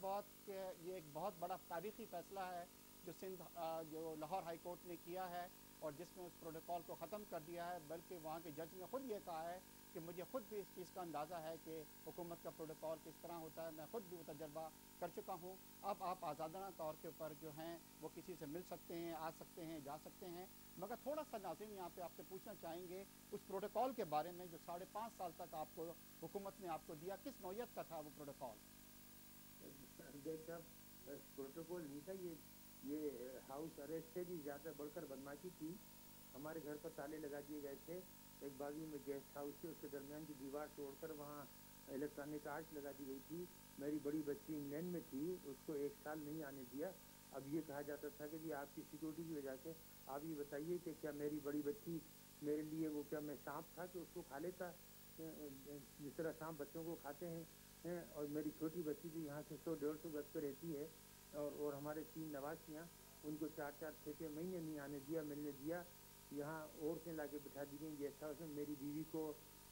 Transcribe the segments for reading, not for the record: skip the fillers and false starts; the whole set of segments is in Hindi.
बहुत कि ये एक बहुत बड़ा तारीखी फ़ैसला है जो जो लाहौर हाई कोर्ट ने किया है और जिसमें उस प्रोटोकॉल को ख़त्म कर दिया है। बल्कि वहाँ के जज ने ख़ुद ये कहा है कि मुझे ख़ुद भी इस चीज़ का अंदाज़ा है कि हुकूमत का प्रोटोकॉल किस तरह होता है, मैं ख़ुद भी वो तजर्बा कर चुका हूँ। अब आप आज़ादाना तौर के ऊपर जो हैं वो किसी से मिल सकते हैं, आ सकते हैं, जा सकते हैं। मगर थोड़ा सा नाज़रीन यहाँ पे आपसे पूछना चाहेंगे उस प्रोटोकॉल के बारे में जो 5.5 साल तक आपको हुकूमत ने आपको दिया, किस नौयत का था वो प्रोटोकॉल? देख साहब, प्रोटोकॉल नहीं था ये हाउस अरेस्ट से भी ज़्यादा बढ़कर बदमाशी थी। हमारे घर पर ताले लगा दिए गए थे। एक बाजू में गेस्ट हाउस थी, उसके दरमियान की दीवार तोड़कर वहाँ इलेक्ट्रॉनिक आर्च लगा दी गई थी। मेरी बड़ी बच्ची इंग्लैंड में थी, उसको 1 साल नहीं आने दिया। अब ये कहा जाता था कि जी आपकी सिक्योरिटी की वजह से। आप ये बताइए कि क्या मेरी बड़ी बच्ची मेरे लिए वो क्या मैं सांप था कि उसको खा लेता, जिस तरह सांप बच्चों को खाते हैं। और मेरी छोटी बच्ची भी यहाँ से 100-150 गज पे रहती है। और हमारे 3 नवासियाँ, उनको 4-4 6-6 महीने नहीं आने दिया, मिलने दिया। यहाँ औरतें लाके बिठा दी गई गेस्ट हाउस में। मेरी बीवी को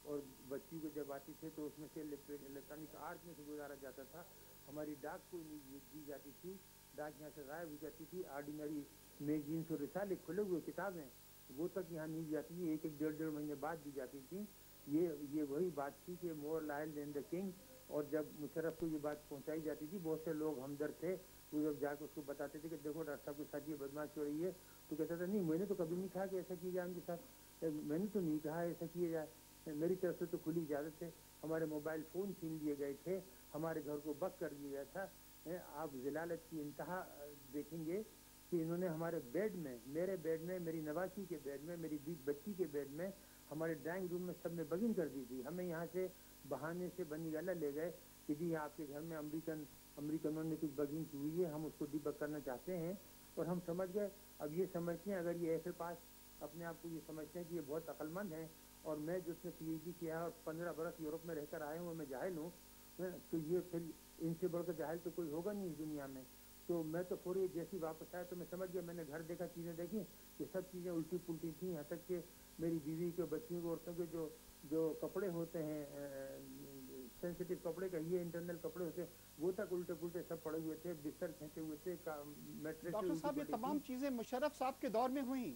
और बच्ची को जब आती थे तो उसमें से इलेक्ट्रॉनिक आर्ट में से गुजारा जाता था। हमारी डाक को नहीं दी जाती थी, डाक यहाँ से गायब हो जाती थी। ऑर्डिनरी मैगजीन्स और रिसाले खुले हुए किताबें वो तक यहाँ नहीं दी जाती थी, 1-1 डेढ़ महीने बाद दी जाती थी। ये वही बात थी कि more loyal than the king. और जब मुशर्रफ को ये बात पहुंचाई जाती थी, बहुत से लोग हमदर्द थे, वो जब जाकर उसको बताते थे कि देखो डॉक्टर साहब के साथ ये बदमाश हो रही है, तो कहता था नहीं मैंने तो कभी नहीं कहा कि ऐसा किया जाए उनके साथ, मैंने तो नहीं कहा ऐसा किया जाए, मेरी तरफ से तो खुली इजाज़त है। हमारे मोबाइल फ़ोन छीन लिए गए थे, हमारे घर को बक कर दिया गया था। आप ज़लालत की इंतहा देखेंगे कि इन्होंने हमारे बेड में, मेरे बेड में, मेरी नवासी के बेड में, मेरी बच्ची के बेड में, हमारे ड्राइंग रूम में सब में बगिंग कर दी थी। हमें यहाँ से बहाने से बनी गाला ले गए कि जी आपके घर में अमेरिकनों ने कुछ बगिंग की हुई है, हम उसको डिबग करना चाहते हैं। और हम समझ गए। अब ये समझते हैं, अगर ये ऐसे पास अपने आप को ये समझते हैं कि ये बहुत अक्लमंद हैं, और मैं जिसने PhD किया है और 15 बरस यूरोप में रहकर आए हूँ, मैं जाहिल हूँ, तो ये फिर इनसे बढ़कर जाहिल तो कोई होगा नहीं इस दुनिया में। तो मैं तो पूरी जैसी वापस आया तो मैं समझ गया, मैंने घर देखा, चीज़ें देखी, ये सब चीज़ें उल्टी पुल्टी थी। यहाँ तक कि मेरी बीवी के, बच्चियों के, औरतों के जो जो कपड़े होते हैं, सेंसिटिव कपड़े का ये इंटरनल कपड़े होते हैं, वो तक उल्टे पुल्टे सब पड़े हुए थे, बिस्तर खींचे हुए थे, मैट्रेस डॉक्टर उल्टी साहब ये पड़ी तमाम थी। चीज़ें मुशर्रफ साहब के दौर में हुई?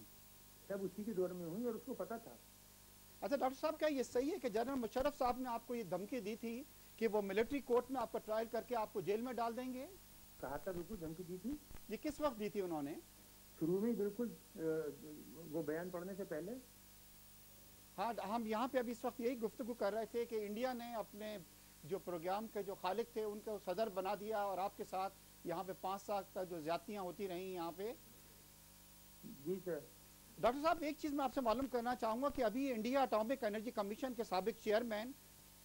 सब उसी के दौर में हुई और उसको पता था। अच्छा डॉक्टर साहब, क्या ये सही है कि जनरल मुशर्रफ साहब ने आपको ये धमकी दी थी कि वो मिलिट्री कोर्ट में आपका ट्रायल करके आपको जेल में डाल देंगे? कहा था, बिल्कुल धमकी दी थी। ये किस वक्त दी थी उन्होंने? शुरू में बिल्कुल, वो बयान पढ़ने से पहले। हाँ, हम यहाँ पे अभी इस वक्त यही गुफ्तगू कर रहे थे कि इंडिया ने अपने जो प्रोग्राम के जो खालिक थे उनको सदर बना दिया और आपके साथ यहाँ पे 5 साल तक जो ज्यादतियाँ होती रहीं यहाँ पे। जी सर। डॉक्टर साहब, एक चीज़ मैं आपसे मालूम करना चाहूँगा कि अभी इंडिया एटॉमिक एनर्जी कमीशन के साबिक चेयरमैन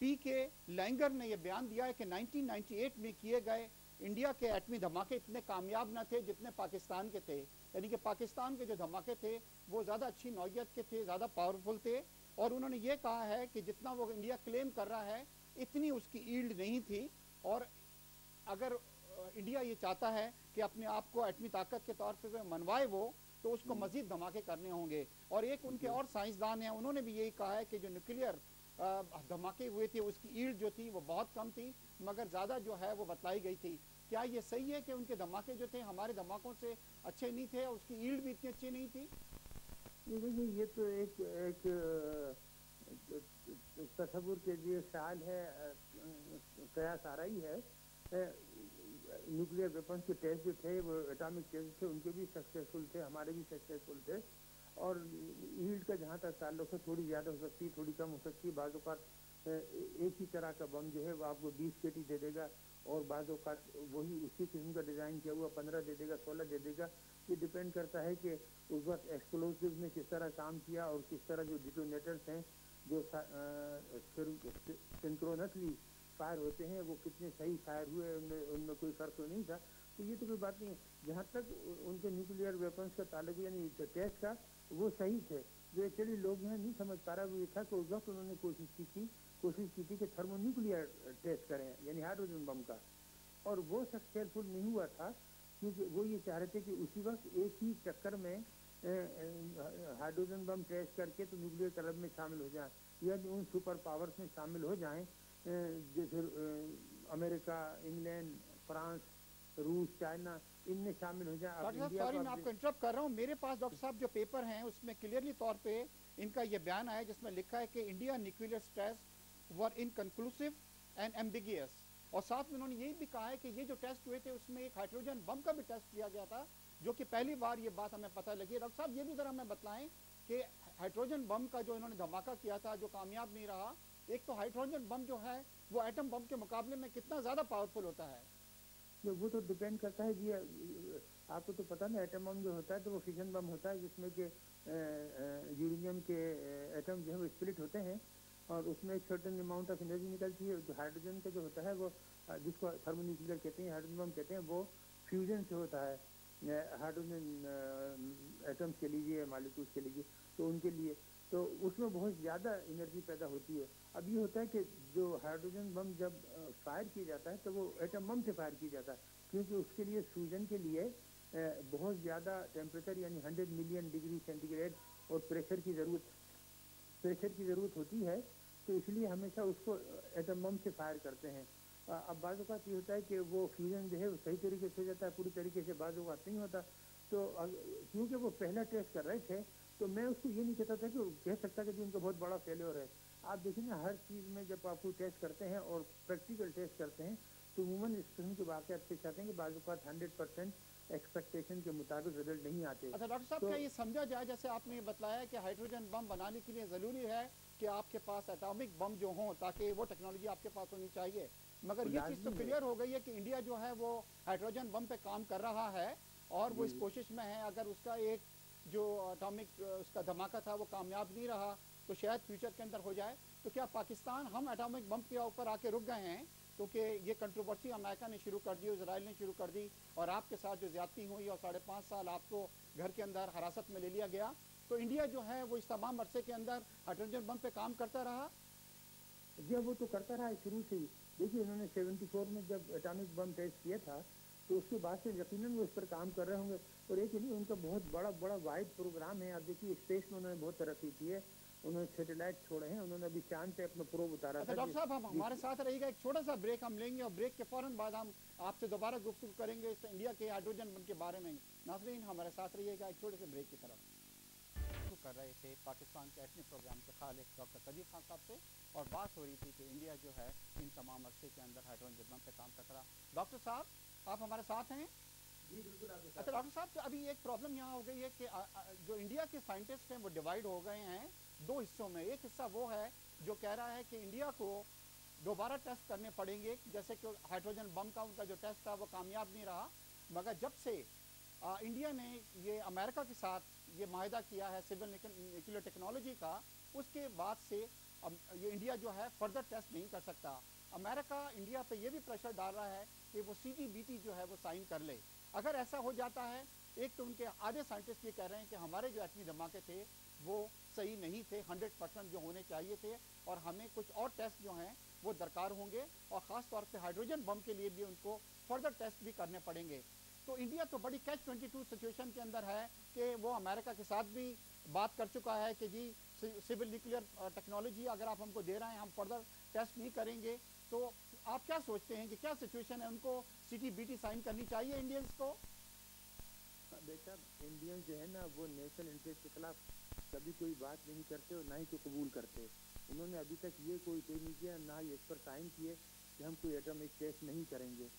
PK लैंगर ने यह बयान दिया है कि 1998 में किए गए इंडिया के एटमी धमाके इतने कामयाब न थे जितने पाकिस्तान के थे। यानी कि पाकिस्तान के जो धमाके थे वो ज़्यादा अच्छी नौइयत के थे, ज़्यादा पावरफुल थे। और उन्होंने ये कहा है कि जितना वो इंडिया क्लेम कर रहा है इतनी उसकी ईल्ड नहीं थी। और अगर इंडिया ये चाहता है कि अपने आप को एटमी ताकत के तौर पर मनवाए वो, तो उसको मजीद धमाके करने होंगे। और एक उनके और साइंसदान हैं, उन्होंने भी यही कहा है कि जो न्यूक्लियर धमाके हुए थे उसकी ईल्ड जो थी वो बहुत कम थी, मगर ज़्यादा जो है वो बतलाई गई थी। क्या ये सही है कि उनके धमाके जो थे हमारे धमाकों से अच्छे नहीं थे और उसकी ईल्ड भी इतनी अच्छी नहीं थी? देखिए, ये तो एक एक तस्वुर के लिए ख्याल है, कयास आ रही है। न्यूक्लियर वेपन्स के टेस्ट जो थे वो एटॉमिक टेस्ट थे, उनके भी सक्सेसफुल थे, हमारे भी सक्सेसफुल थे। और ईल्ड का जहाँ तक ताल्लुक है, थोड़ी ज़्यादा हो सकती है, थोड़ी कम हो सकती है। बाज़ औक़ात एक ही तरह का बम जो है वो आपको 20 पेटी दे देगा, और बाज़ औक़ात वही उसी किस्म का डिज़ाइन किया हुआ 15 दे देगा, 16 दे देगा। ये डिपेंड करता है कि उस वक्त एक्सप्लोसिव ने किस तरह काम किया और किस तरह जो डिटोनेटर्स हैं जो सिंक्रोनसली फायर होते हैं वो कितने सही फायर हुए, उनमें उनमें कोई फ़र्क तो नहीं था। तो ये तो कोई बात नहीं है। जहाँ तक उनके न्यूक्लियर वेपन्स का ताल्लुक, यानी टेस्ट का, वो सही थे। जो एक्चुअली लोग यहाँ नहीं समझ पा रहा वो ये था कि उस वक्त उन्होंने कोशिश की थी कि थर्मोन्यूक्लियर टेस्ट करें, यानी हाइड्रोजन बम का, और वो सक्सेसफुल नहीं हुआ था। क्योंकि वो ये चाह रहे थे कि उसी वक्त एक ही चक्कर में हाइड्रोजन बम टेस्ट करके तो न्यूक्लियर क्लब में शामिल हो जाएं, या उन सुपर पावर्स में शामिल हो जाएं, जैसे अमेरिका, इंग्लैंड, फ्रांस, रूस, चाइना इनमें शामिल हो जाए। डॉक्टर साहब सॉरी मैं आपको इंटरप्ट कर रहा हूँ, मेरे पास डॉक्टर साहब जो पेपर हैं उसमें क्लियरली तौर पे इनका ये बयान आया जिसमें लिखा है कि India nuclear test were inconclusive and ambiguous, और साथ में उन्होंने यही भी कहा है कि ये जो टेस्ट हुए थे उसमें एक हाइड्रोजन बम का भी टेस्ट किया गया था, जो कि पहली बार ये बात हमें पता लगी। डॉक्टर साहब ये भी जरा हमें बताएं कि हाइड्रोजन बम का जो इन्होंने धमाका किया था जो कामयाब नहीं रहा, एक तो हाइड्रोजन बम जो है वो एटम बम के मुकाबले में कितना ज्यादा पावरफुल होता है? वो तो डिपेंड करता है जी, आपको तो पता ना एटम बम जो होता है तो वो फिशन बम होता है जिसमें कि यूरेनियम के एटम जो है वो स्प्लिट होते हैं और उसमें एक सर्टेन अमाउंट ऑफ एनर्जी निकलती है। जो हाइड्रोजन का जो होता है वो जिसको थर्मोन्यूक्लियर कहते हैं, हाइड्रोजन बम कहते हैं, वो फ्यूजन से होता है हाइड्रोजन एटम्स के लीजिए, मालिक्यूल्स के लीजिए, तो उनके लिए तो उसमें बहुत ज़्यादा एनर्जी पैदा होती है। अब ये होता है कि जो हाइड्रोजन बम जब फायर किया जाता है तो वो एटम बम से फायर किया जाता है, क्योंकि उसके लिए फ्यूजन के लिए बहुत ज़्यादा टेम्परेचर यानी 100 मिलियन डिग्री सेंटीग्रेड और प्रेशर की ज़रूरत होती है, तो इसलिए हमेशा उसको एटम बम से फायर करते हैं। अब बाज़ औक़ात ये होता है कि वो फ्यूजन जो है वो सही तरीके से हो जाता है, पूरी तरीके से बाज़ औक़ात नहीं होता। तो क्योंकि वो पहला टेस्ट कर रहे थे तो मैं उसको ये नहीं कहता था कि कह सकता कि उनका बहुत बड़ा फेलियर है। आप देखिए ना, हर चीज़ में जब आप कोई टेस्ट करते हैं और प्रैक्टिकल टेस्ट करते हैं तो अमूमन इस किस्म के वाक़यात पेश आते हैं कि बाज़ औक़ात 100% एक्सपेक्टेशन के मुताबिक रिजल्ट नहीं आते। अच्छा डॉक्टर साहब, क्या ये समझा जाए जैसे आपने बताया कि हाइड्रोजन बम बनाने के लिए ज़रूरी है कि आपके पास एटॉमिक बम जो हों, ताकि वो टेक्नोलॉजी आपके पास होनी चाहिए, मगर ये चीज़ तो क्लियर हो गई है कि इंडिया जो है वो हाइड्रोजन बम पे काम कर रहा है और वो इस कोशिश में है, अगर उसका एक जो एटॉमिक उसका धमाका था वो कामयाब नहीं रहा तो शायद फ्यूचर के अंदर हो जाए। तो क्या पाकिस्तान हम एटॉमिक बम के ऊपर आके रुक गए हैं क्योंकि ये कंट्रोवर्सी अमेरिका ने शुरू कर दी, इजराइल ने शुरू कर दी, और आपके साथ जो ज्यादती हुई और 5.5 साल आपको घर के अंदर हिरासत में ले लिया गया, तो इंडिया जो है वो इस तमाम अरसे के अंदर हाइड्रोजन बम पे काम करता रहा? जी वो तो करता रहा है शुरू से ही। देखिए इन्होंने 74 में जब एटॉमिक बम टेस्ट किया था तो उसके बाद से यकीनन वो इस पर काम कर रहे होंगे। और एक ही नहीं, उनका बहुत बड़ा वाइड प्रोग्राम है। आप देखिए स्पेस में उन्होंने बहुत तरक्की की है, उन्होंने सैटेलाइट छोड़े हैं, उन्होंने अभी चांद पे अपना प्रोब उतारा था। डॉक्टर साहब, हम हमारे साथ रहिएगा, एक छोटा सा ब्रेक हम लेंगे और ब्रेक के फौरन बाद हम आपसे दोबारा गुफ्तगू करेंगे इस इंडिया के हाइड्रोजन बम के बारे में। नाज़रीन हमारे साथ रहिएगा एक छोटे से ब्रेक की तरफ। कर रहे थे पाकिस्तान के एटमी प्रोग्राम के खालिक डॉक्टर कदीर खान साहब से, और बात हो रही थी कि इंडिया जो है इन तमाम अरसे के अंदर हाइड्रोजन बम पे काम करता रहा। डॉक्टर साहब आप हमारे साथ हैं? जी बिल्कुल। अच्छा डॉक्टर साहब, तो अभी एक प्रॉब्लम यहाँ हो गई है कि जो इंडिया के साइंटिस्ट हैं वो डिवाइड हो गए हैं दो हिस्सों में। एक हिस्सा वो है जो कह रहा है कि इंडिया को दोबारा टेस्ट करने पड़ेंगे, जैसे कि हाइड्रोजन बम का उनका जो टेस्ट था वो कामयाब नहीं रहा, मगर जब से इंडिया ने ये अमेरिका के साथ ये माहिदा किया है सिविल न्यूक्लियर टेक्नोलॉजी का, उसके बाद से अब ये इंडिया जो है फर्दर टेस्ट नहीं कर सकता। अमेरिका इंडिया पे ये भी प्रेशर डाल रहा है कि वो CTBT जो है वो साइन कर ले। अगर ऐसा हो जाता है, एक तो उनके आधे साइंटिस्ट ये कह रहे हैं कि हमारे जो एटमी धमाके थे वो सही नहीं थे, 100% जो होने चाहिए थे, और हमें कुछ और टेस्ट जो हैं वो दरकार होंगे, और ख़ास तौर पे हाइड्रोजन बम के लिए भी उनको फर्दर टेस्ट भी करने पड़ेंगे। तो इंडिया तो बड़ी कैच 22 सिचुएशन के अंदर है कि वो अमेरिका के साथ भी बात कर चुका है कि जी सिविल न्यूक्लियर टेक्नोलॉजी अगर आप हमको दे रहे हैं हम फर्दर टेस्ट नहीं करेंगे। तो आप क्या सोचते हैं कि क्या सिचुएशन है, उनको CTBT साइन करनी चाहिए इंडियंस को? बेटा इंडियंस जो है ना वो नेशनल इंटरेस्ट के खिलाफ कभी कोई बात नहीं करते और ना ही तो कबूल करते। उन्होंने अभी तक ये कोई तय नहीं किया, ना ही इस पर साइन किए कि हम कोई एटॉमिक टेस्ट नहीं करेंगे।